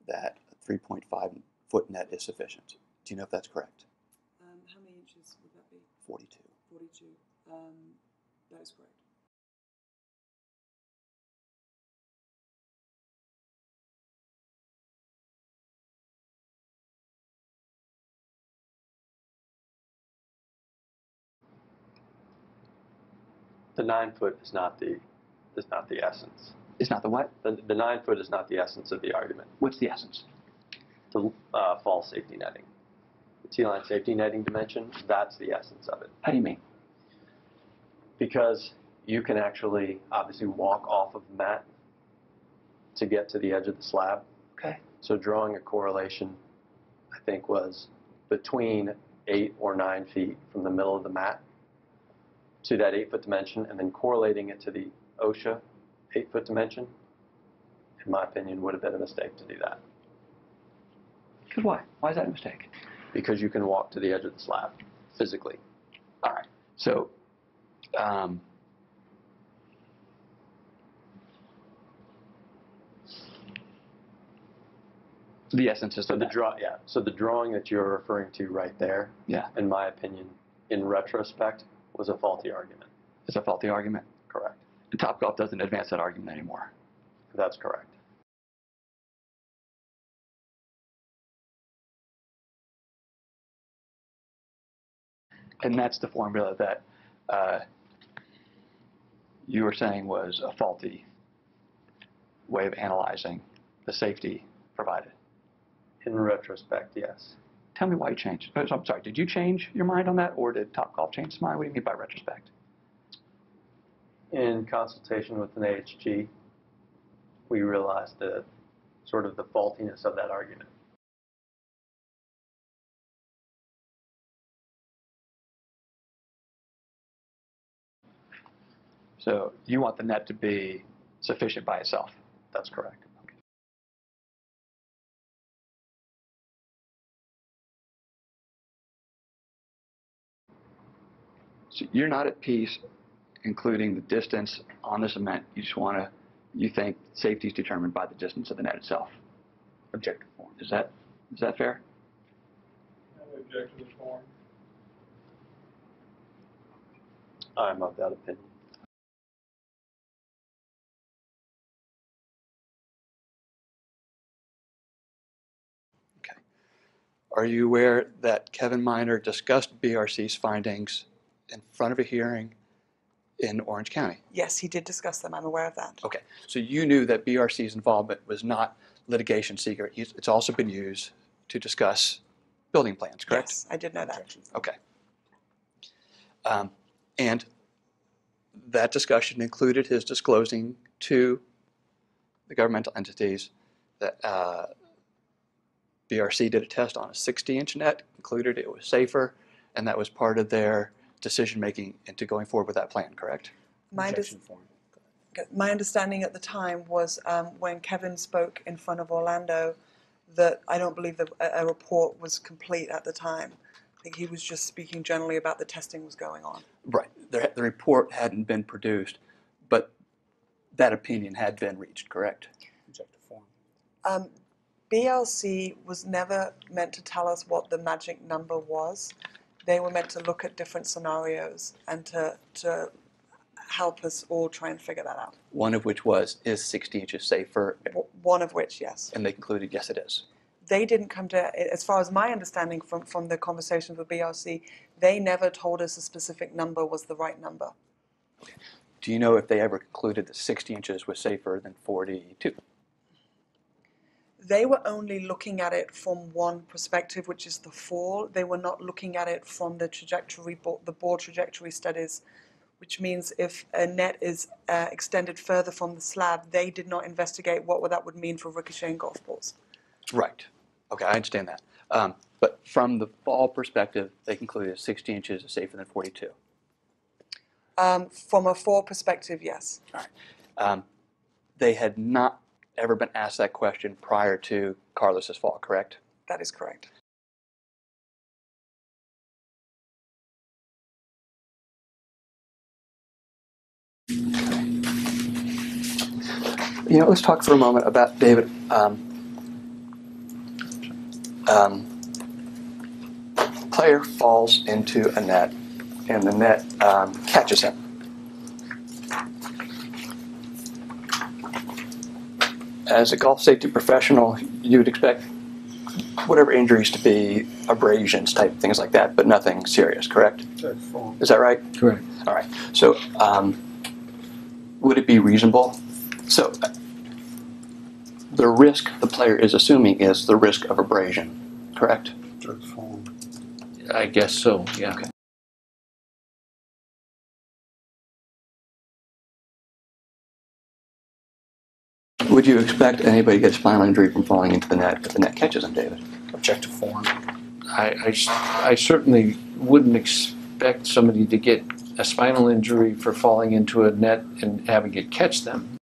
that a 3.5-foot net is sufficient. Do you know if that's correct? How many inches would that be? 42. 42. That is correct. The 9 foot is not the essence. It's not the what? The 9 foot is not the essence of the argument. What's the essence? The fall safety netting. The T-line safety netting dimension, that's the essence of it. How do you mean? Because you can actually obviously walk off of the mat to get to the edge of the slab. Okay. So drawing a correlation, I think, was between 8 or 9 feet from the middle of the mat to that 8-foot dimension, and then correlating it to the OSHA 8-foot dimension, in my opinion, would have been a mistake to do that. Because why? Why is that a mistake? Because you can walk to the edge of the slab physically. All right. So, the essence is So the drawing that you're referring to right there, yeah, in my opinion, in retrospect, was a faulty argument. it's a faulty argument. Correct. And TopGolf doesn't advance that argument anymore. That's correct. And that's the formula that you were saying was a faulty way of analyzing the safety provided. In retrospect, yes. Tell me why you changed. I'm sorry, did you change your mind on that, or did TopGolf change its mind? What do you mean by retrospect? In consultation with an AHG, we realized the sort of the faultiness of that argument. So you want the net to be sufficient by itself. That's correct. Okay. So you're not at peace including the distance on the cement. You think safety is determined by the distance of the net itself. Objective form. Is that fair? Objective form. I'm of that opinion. Okay. Are you aware that Kevin Miner discussed BRC's findings in front of a hearing in Orange County? Yes, he did discuss them. I'm aware of that. Okay. So you knew that BRC's involvement was not litigation secret. It's also been used to discuss building plans, correct? Yes, I did know that. Objection form. Okay. And that discussion included his disclosing to the governmental entities that BRC did a test on a 60-inch net, concluded it was safer, and that was part of their decision-making into going forward with that plan, correct? My, Objection form. my understanding at the time was when Kevin spoke in front of Orlando that I don't believe that a report was complete at the time. I think he was just speaking generally about the testing was going on. Right. The report hadn't been produced, but that opinion had been reached, correct? Objective form. BLC was never meant to tell us what the magic number was. They were meant to look at different scenarios and to help us all try and figure that out. One of which was, is 60 inches safer? One of which, yes. And they concluded, yes, it is. They didn't come to, as far as my understanding from the conversations with BRC, they never told us a specific number was the right number. Okay. Do you know if they ever concluded that 60 inches was safer than 42? They were only looking at it from one perspective, which is the fall. They were not looking at it from the trajectory, the ball trajectory studies, which means if a net is extended further from the slab, they did not investigate what that would mean for ricocheting golf balls. Right. Okay, I understand that. But from the fall perspective, they concluded 60 inches is safer than 42. From a fall perspective, yes. All right. They had not ever been asked that question prior to Carlos's fall, correct? That is correct. You know, let's talk for a moment about David. Player falls into a net, and the net catches him. As a golf safety professional, you'd expect whatever injuries to be abrasions type things like that, but nothing serious, correct? Is that right? Correct. All right. So would it be reasonable? So the risk the player is assuming is the risk of abrasion, correct? I guess so, yeah. Okay. Would you expect anybody to get a spinal injury from falling into the net if the net catches them, David? Objective form. I certainly wouldn't expect somebody to get a spinal injury for falling into a net and having it catch them.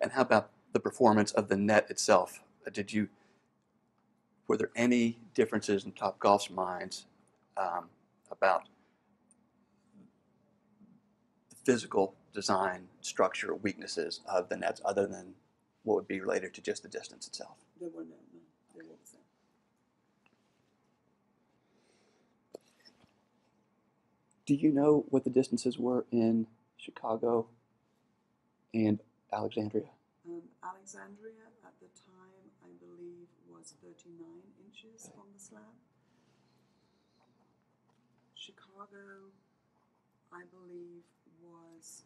And how about the performance of the net itself? Were there any differences in TopGolf's minds about the physical design, structure, weaknesses of the nets other than what would be related to just the distance itself? There were no. They were the same. Do you know what the distances were in Chicago and Alexandria? Alexandria at the time, I believe, was 39 inches from the slab. Chicago, I believe, was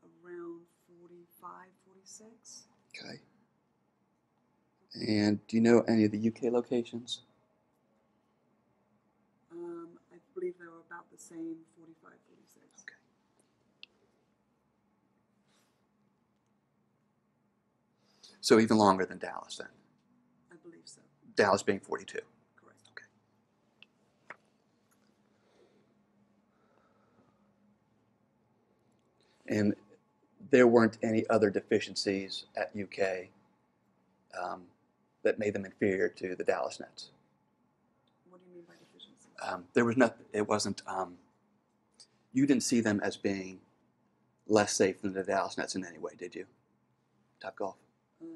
around 45, 46. Okay. And do you know any of the UK locations? I believe they were about the same, 45, 46. Okay. So even longer than Dallas then? I believe so. Dallas being 42. Correct. Okay. And there weren't any other deficiencies at UK that made them inferior to the Dallas Nets. What do you mean by deficiency? There was nothing. It wasn't. You didn't see them as being less safe than the Dallas Nets in any way, did you? TopGolf. No.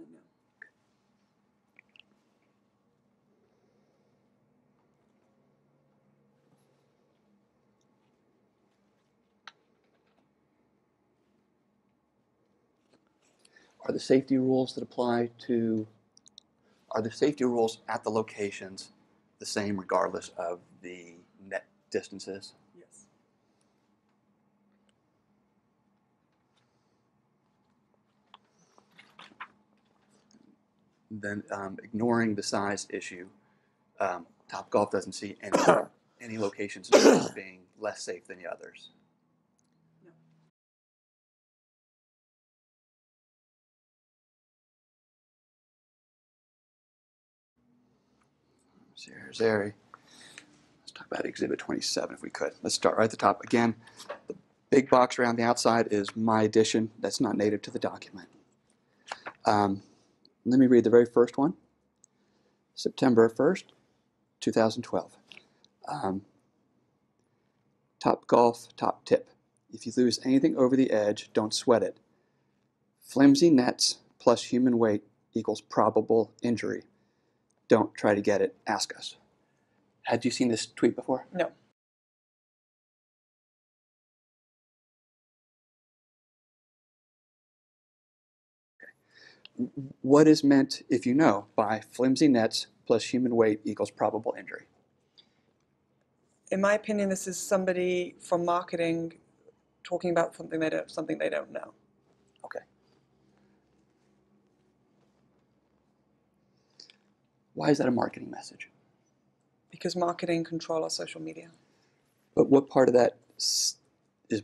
Are the safety rules that apply to? Are the safety rules at the locations the same regardless of the net distances? Yes. Then ignoring the size issue, TopGolf doesn't see any locations as being less safe than the others. No. Let's talk about Exhibit 27 if we could. Let's start right at the top. Again, the big box around the outside is my addition. That's not native to the document. Let me read the very first one. September 1st, 2012. TopGolf top tip. If you lose anything over the edge, don't sweat it. Flimsy nets plus human weight equals probable injury. Don't try to get it. Ask us. Had you seen this tweet before? No. What is meant, if you know, by flimsy nets plus human weight equals probable injury? In my opinion, this is somebody from marketing talking about something they don't know. Okay. Why is that a marketing message? Because marketing control our social media. But what part of that is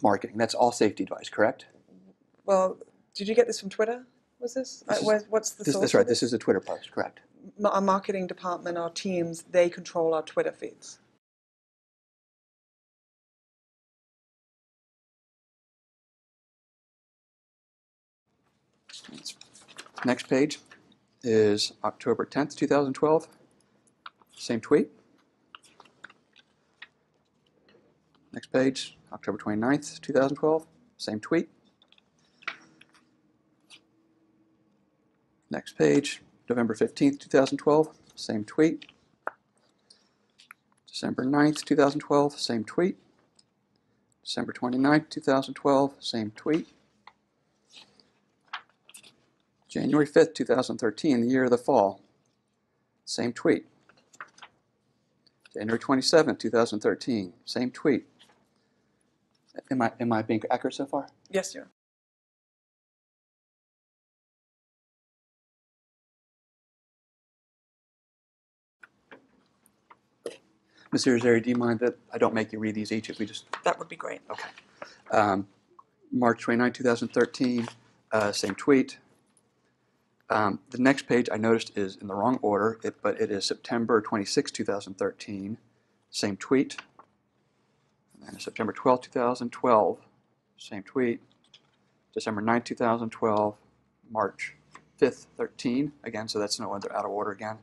marketing? That's all safety advice, correct? Well, did you get this from Twitter? Was this? What's the source? That's right. of This is a Twitter post, correct? Our marketing department, our teams, they control our Twitter feeds. Next page is October 10th, 2012. Same tweet. Next page, October 29th, 2012. Same tweet. Next page, November 15th, 2012. Same tweet. December 9th, 2012. Same tweet. December 29th, 2012. Same tweet. January 5th, 2013, the year of the fall. Same tweet. January 27th, 2013. Same tweet. Am I being accurate so far? Yes, you are. Ms. Irizarry, do you mind that I don't make you read these each if we just... That would be great. Okay. March 29, 2013, same tweet. The next page I noticed is in the wrong order, but it is September 26, 2013, same tweet. And September 12, 2012, same tweet. December 9, 2012, March 5th, 13, again, so that's no other out of order again.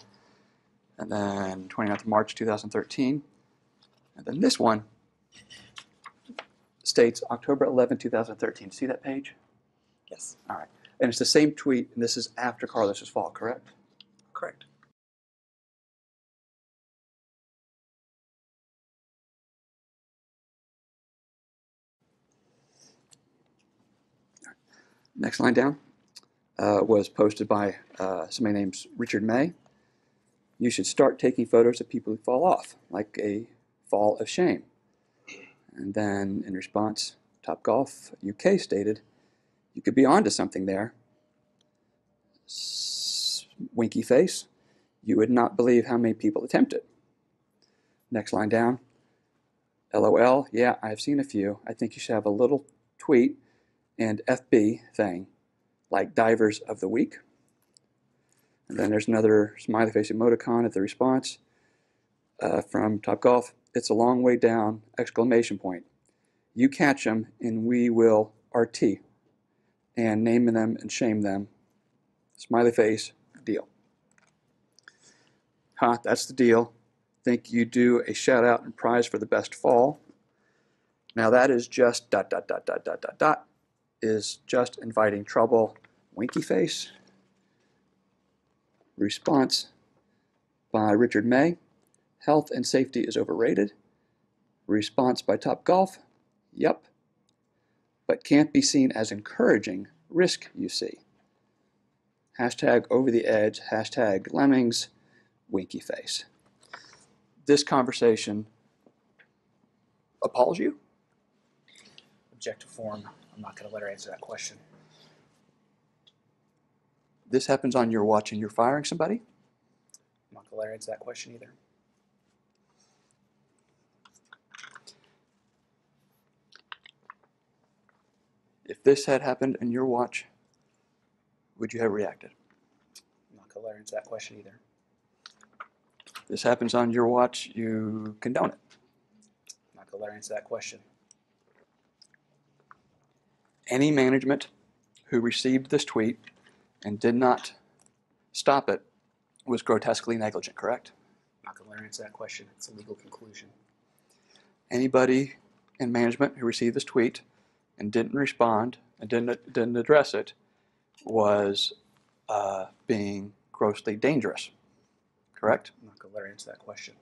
And then 29th of March 2013. And then this one states October 11, 2013. See that page? Yes. All right. And it's the same tweet, and this is after Carlos's fall, correct? Correct. Next line down was posted by somebody named Richard May. You should start taking photos of people who fall off, like a fall of shame. And then in response, TopGolf UK stated, you could be onto something there. Winky face. You would not believe how many people attempt it. Next line down. LOL, yeah, I've seen a few. I think you should have a little tweet and FB thing, like Divers of the Week. And then there's another smiley face emoticon at the response from TopGolf. It's a long way down, exclamation point. You catch them and we will RT and name them and shame them. Smiley face, deal. That's the deal. Think you do a shout out and prize for the best fall. Now that is just ... is just inviting trouble. Winky face. Response by Richard May. Health and safety is overrated. Response by TopGolf. Yep. But can't be seen as encouraging. Risk, you see. Hashtag over the edge. Hashtag lemmings. Winky face. This conversation appalls you? Objective form. I'm not going to let her answer that question. This happens on your watch and you're firing somebody? I'm not going to let her answer that question either. If this had happened in your watch, would you have reacted? I'm not going to let her answer that question either. This happens on your watch, you condone it. I'm not going to let her answer that question. Any management who received this tweet and did not stop it was grotesquely negligent, correct? I'm not going to let her answer that question. It's a legal conclusion. Anybody in management who received this tweet and didn't respond and didn't address it was being grossly dangerous, correct? I'm not going to let her answer that question.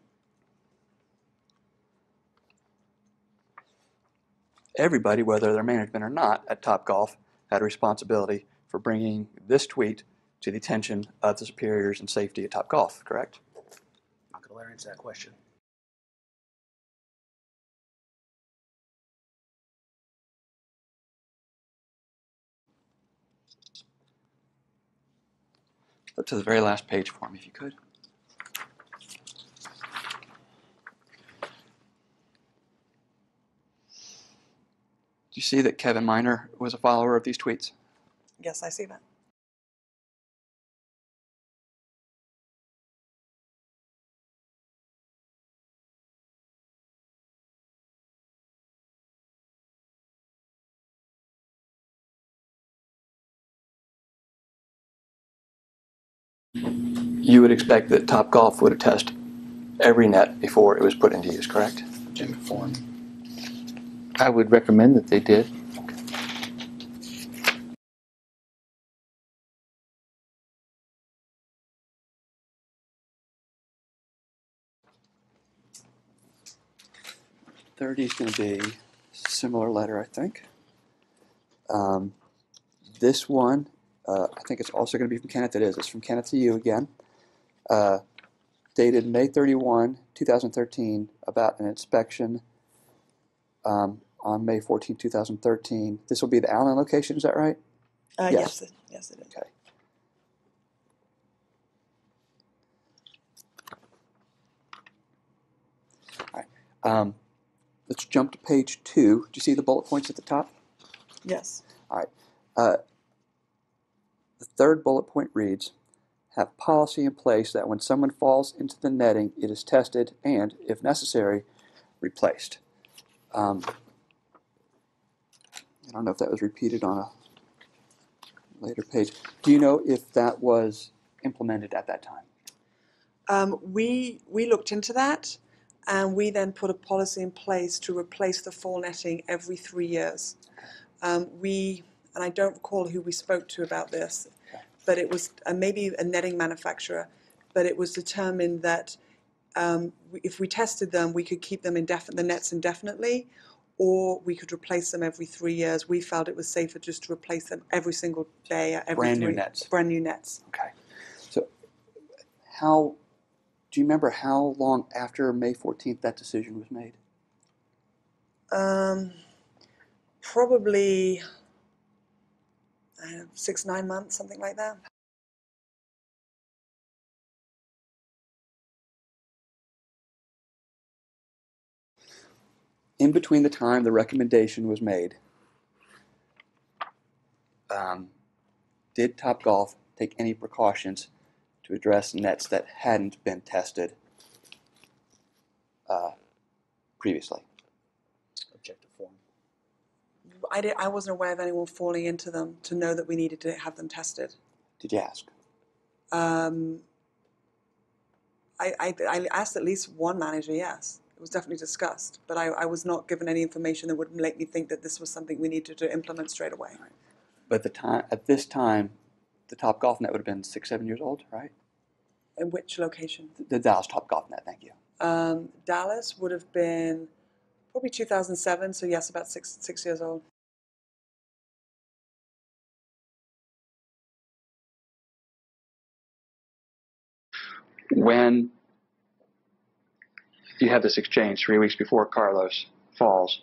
Everybody, whether they're management or not, at TopGolf had a responsibility for bringing this tweet to the attention of the superiors and safety at TopGolf, correct? I'm not going to let her answer that question. Flip to the very last page for me, if you could. Do you see that Kevin Miner was a follower of these tweets? Yes, I see that. You would expect that TopGolf would attest every net before it was put into use, correct? Objective form. I would recommend that they did. .30 is going to be a similar letter, I think. This one, I think it's also going to be from Kenneth. It is. It's from Kenneth to you again. Dated May 31, 2013, about an inspection on May 14, 2013. This will be the Allen location, is that right? Yes. Yes, it is. Okay. All right. Let's jump to page 2. Do you see the bullet points at the top? Yes. All right. The third bullet point reads, have policy in place that when someone falls into the netting, it is tested and, if necessary, replaced. I don't know if that was repeated on a later page. Do you know if that was implemented at that time? We looked into that, and we then put a policy in place to replace the fall netting every 3 years. And I don't recall who we spoke to about this, but it was maybe a netting manufacturer, but it was determined that if we tested them, we could keep them the nets indefinitely, or we could replace them every 3 years. We felt it was safer just to replace them every single day. Brand new nets. Brand new nets. Okay. So do you remember how long after May 14th that decision was made? Probably 6-9 months, something like that. In between the time the recommendation was made, did TopGolf take any precautions to address nets that hadn't been tested previously? Objective form. I wasn't aware of anyone falling into them to know that we needed to have them tested. Did you ask? I asked at least one manager, yes. It was definitely discussed, but I was not given any information that would make me think that this was something we needed to implement straight away. Right. But at this time, the TopGolf net would have been 6, 7 years old, right? In which location? The Dallas TopGolf net, thank you. Dallas would have been probably 2007, so yes, about six years old. When you have this exchange 3 weeks before Carlos falls,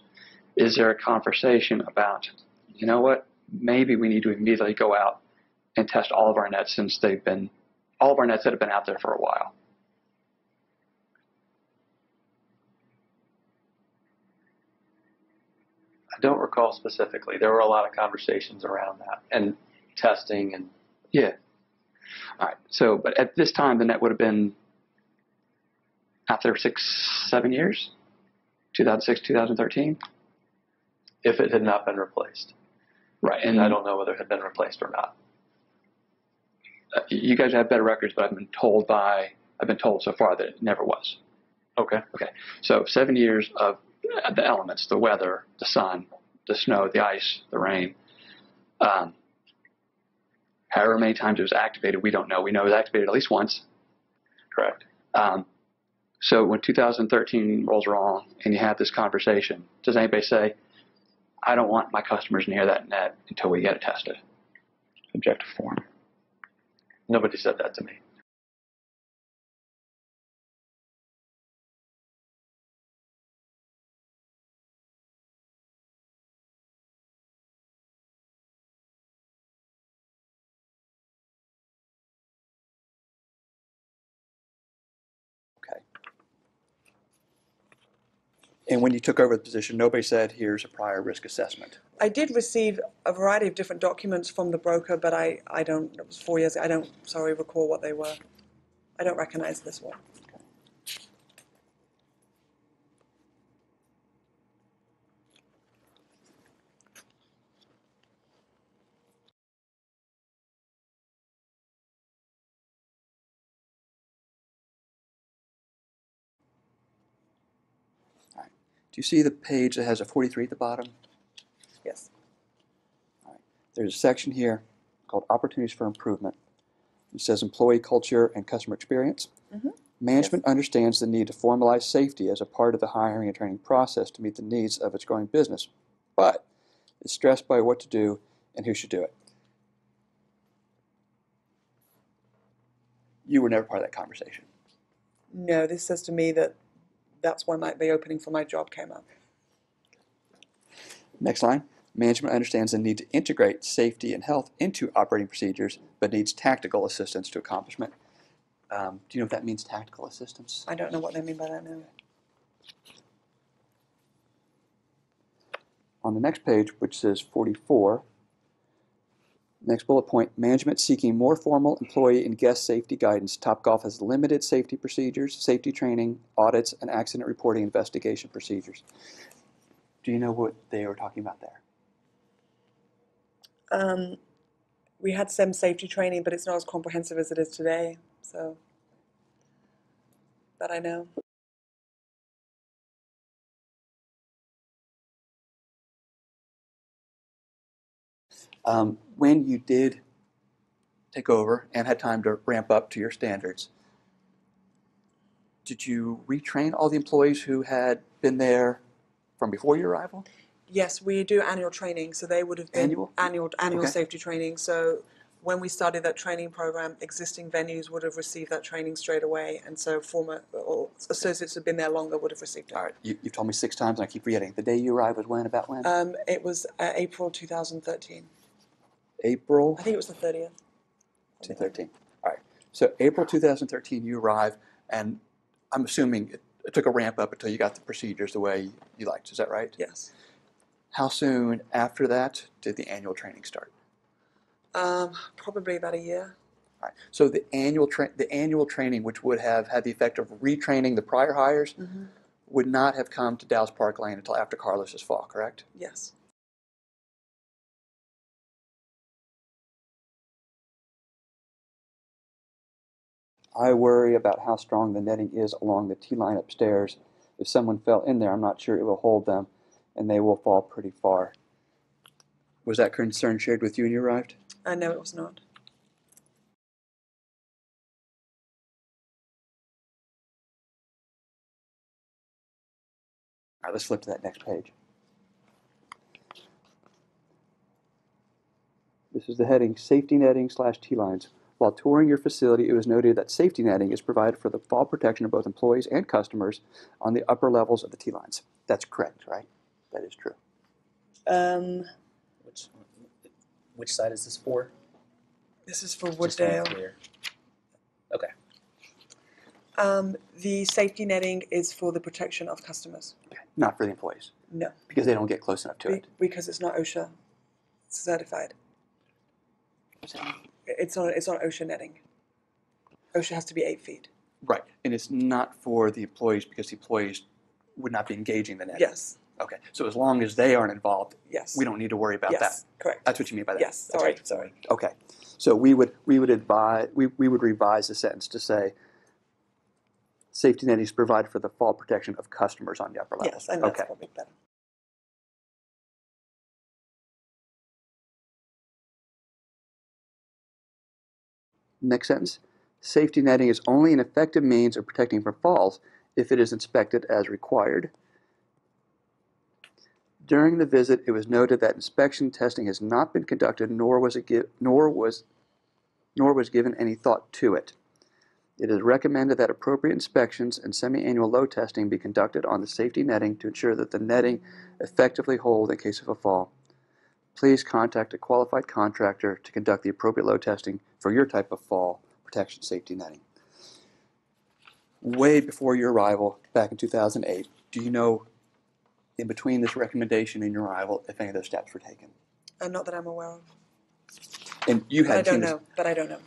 is there a conversation about, you know what, maybe we need to immediately go out and test all of our nets since all of our nets that have been out there for a while? I don't recall specifically. There were a lot of conversations around that and testing and. Yeah. All right. So, but at this time, the net would have been out there 6, 7 years, 2006, 2013. If it had not been replaced. Right. And I don't know whether it had been replaced or not. You guys have better records, but I've been told so far that it never was. Okay. Okay. So 7 years of the elements, the weather, the sun, the snow, the ice, the rain. However many times it was activated, we don't know. We know it was activated at least once. Correct. So when 2013 rolls around and you have this conversation, does anybody say, I don't want my customers near that net until we get it tested? Objective form. Nobody said that to me. Okay. And when you took over the position, nobody said, here's a prior risk assessment. I did receive a variety of different documents from the broker, but I don't, it was 4 years ago, I don't, sorry, recall what they were. I don't recognize this one. All right. Do you see the page that has a 43 at the bottom? Yes. All right. There's a section here called Opportunities for Improvement. It says Employee Culture and Customer Experience. Mm-hmm. Management understands the need to formalize safety as a part of the hiring and training process to meet the needs of its growing business, but is stressed by what to do and who should do it. You were never part of that conversation. No, this says to me that that's when the opening for my job came up. Next line. Management understands the need to integrate safety and health into operating procedures, but needs tactical assistance to accomplishment. Do you know if that means tactical assistance? I don't know what they mean by that now. On the next page, which says 44, next bullet point, management seeking more formal employee and guest safety guidance. TopGolf has limited safety procedures, safety training, audits, and accident reporting investigation procedures. Do you know what they were talking about there? We had some safety training, but it's not as comprehensive as it is today. So that I know. When you did take over and had time to ramp up to your standards, did you retrain all the employees who had been there from before your arrival? Yes, we do annual training, so they would have been annual Okay. safety training. So when we started that training program, existing venues would have received that training straight away, and so former or associates who had been there longer would have received it. All right, you've told me 6 times, and I keep forgetting. The day you arrived was when? About when? It was April 2013. April I think it was the 30th. 2013. All right. So April 2013, you arrived, and I'm assuming it took a ramp up until you got the procedures the way you liked. Is that right? Yes. How soon after that did the annual training start? Probably about a year. All right. So the annual training, which would have had the effect of retraining the prior hires, would not have come to Dallas Park Lane until after Carlos's fall, correct? Yes. I worry about how strong the netting is along the T-line upstairs. If someone fell in there, I'm not sure it will hold them, and they will fall pretty far. Was that concern shared with you when you arrived? No, it was not. All right, let's flip to that next page. This is the heading, Safety Netting / T-Lines. While touring your facility, it was noted that safety netting is provided for the fall protection of both employees and customers on the upper levels of the T-lines. That's correct, right? That is true. Which side is this for? This is for Just to be Wooddale. clear. Okay. The safety netting is for the protection of customers. Okay. Not for the employees, No, because they don't get close enough to it. because it's not OSHA certified. It's not OSHA netting. OSHA has to be 8 feet. Right, and it's not for the employees because the employees would not be engaging the netting. Yes. Okay, so as long as they aren't involved, Yes. we don't need to worry about yes. that. Correct. That's what you mean by that. Yes. Okay. Sorry. Okay, so we would revise the sentence to say safety netting is provided for the fall protection of customers on the upper level. Yes, and that's okay. probably better. Next sentence. Safety netting is only an effective means of protecting from falls if it is inspected as required. During the visit, it was noted that inspection testing has not been conducted, nor was given any thought to it. It is recommended that appropriate inspections and semi-annual load testing be conducted on the safety netting to ensure that the netting effectively holds in case of a fall. Please contact a qualified contractor to conduct the appropriate load testing for your type of fall protection safety netting. Way before your arrival, back in 2008, do you know, in between this recommendation and your arrival, if any of those steps were taken? Not that I'm aware of. And you hadn't I don't seen this. know, but I don't know.